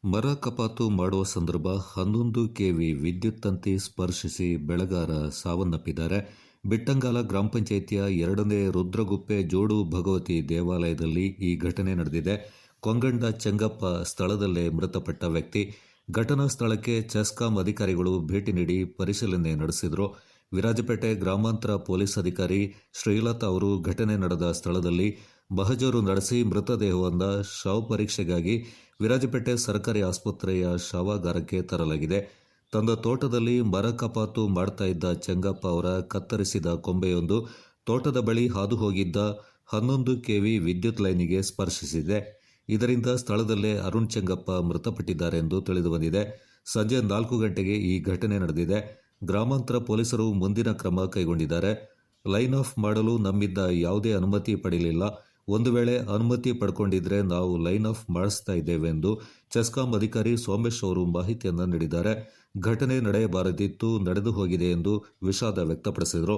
ಮರ ಕಪಾತು ಮಾಡುವ ಸಂದರ್ಭ 11 ಕೆವಿ ವಿದ್ಯುತ್ ತಂತಿ ಸ್ಪರ್ಶಿಸಿ ಬೆಳೆಗಾರ ಸಾವನ್ನಪ್ಪಿದ್ದಾರೆ. ಬಿಟ್ಟಂಗಾಲ ಗ್ರಾಮ ಪಂಚಾಯಿತಿಯ 2ನೇ ರುದ್ರಗುಪ್ಪೆ ಜೋಡು ಭಗವತಿ ದೇವಾಲಯದಲ್ಲಿ ಈ ಘಟನೆ ನಡೆದಿದೆ. ಕೊಂಗಂಡ ಚೆಂಗಪ್ಪ ಸ್ಥಳದಲ್ಲೇ ಮೃತಪಟ್ಟ ವ್ಯಕ್ತಿ. ಘಟನಾ ಸ್ಥಳಕ್ಕೆ ಚೆಸ್ಕಾಂ ಅಧಿಕಾರಿಗಳು ಭೇಟಿ ನೀಡಿ ಪರಿಶೀಲನೆ ನಡೆಸಿದರು. ವಿರಾಜಪೇಟೆ ಗ್ರಾಮಾಂತರ ಪೊಲೀಸ್ ಅಧಿಕಾರಿ ಶ್ರೀಲತಾ ಅವರು ಘಟನೆ ನಡೆದ ಸ್ಥಳದಲ್ಲಿ ಮಹಜರು ನಡೆಸಿ ಮೃತದೇಹವನ್ನು ಶವ ಪರೀಕ್ಷೆಗಾಗಿ ವಿರಾಜಪೇಟೆ ಸರ್ಕಾರಿ ಆಸ್ಪತ್ರೆಯ ಶವಾಗಾರಕ್ಕೆ ತರಲಾಗಿದೆ. ತನ್ನ ತೋಟದಲ್ಲಿ ಮರ ಕಪಾತು ಮಾಡ್ತಾ ಇದ್ದ ಚೆಂಗಪ್ಪ ಅವರ ಕತ್ತರಿಸಿದ ಕೊಂಬೆಯೊಂದು ತೋಟದ ಬಳಿ ಹಾದು ಹೋಗಿದ್ದ 11 ಕೆವಿ ವಿದ್ಯುತ್ ಲೈನಿಗೆ ಸ್ಪರ್ಶಿಸಿದೆ. ಇದರಿಂದ ಸ್ಥಳದಲ್ಲೇ ಅರುಣ್ ಚೆಂಗಪ್ಪ ಮೃತಪಟ್ಟಿದ್ದಾರೆ ಎಂದು ತಿಳಿದುಬಂದಿದೆ. ಸಂಜೆ 4 ಗಂಟೆಗೆ ಈ ಘಟನೆ ನಡೆದಿದೆ. ಗ್ರಾಮಾಂತರ ಪೊಲೀಸರು ಮುಂದಿನ ಕ್ರಮ ಕೈಗೊಂಡಿದ್ದಾರೆ. ಲೈನ್ ಆಫ್ ಮಾಡಲು ನಮ್ಮಿಂದ ಯಾವುದೇ ಅನುಮತಿ ಪಡೆಯಲಿಲ್ಲ. ಒಂದು ವೇಳೆ ಅನುಮತಿ ಪಡ್ಕೊಂಡಿದ್ರೆ ನಾವು ಲೈನ್ ಆಫ್ ಮಾಡಿಸ್ತಾ ಇದ್ದೇವೆ ಎಂದು ಚೆಸ್ಕಾಂ ಅಧಿಕಾರಿ ಸೋಮೇಶ್ ಅವರು ಮಾಹಿತಿಯನ್ನು ನೀಡಿದ್ದಾರೆ. ಘಟನೆ ನಡೆಯಬಾರದಿತ್ತು, ನಡೆದು ಹೋಗಿದೆ ಎಂದು ವಿಷಾದ ವ್ಯಕ್ತಪಡಿಸಿದರು.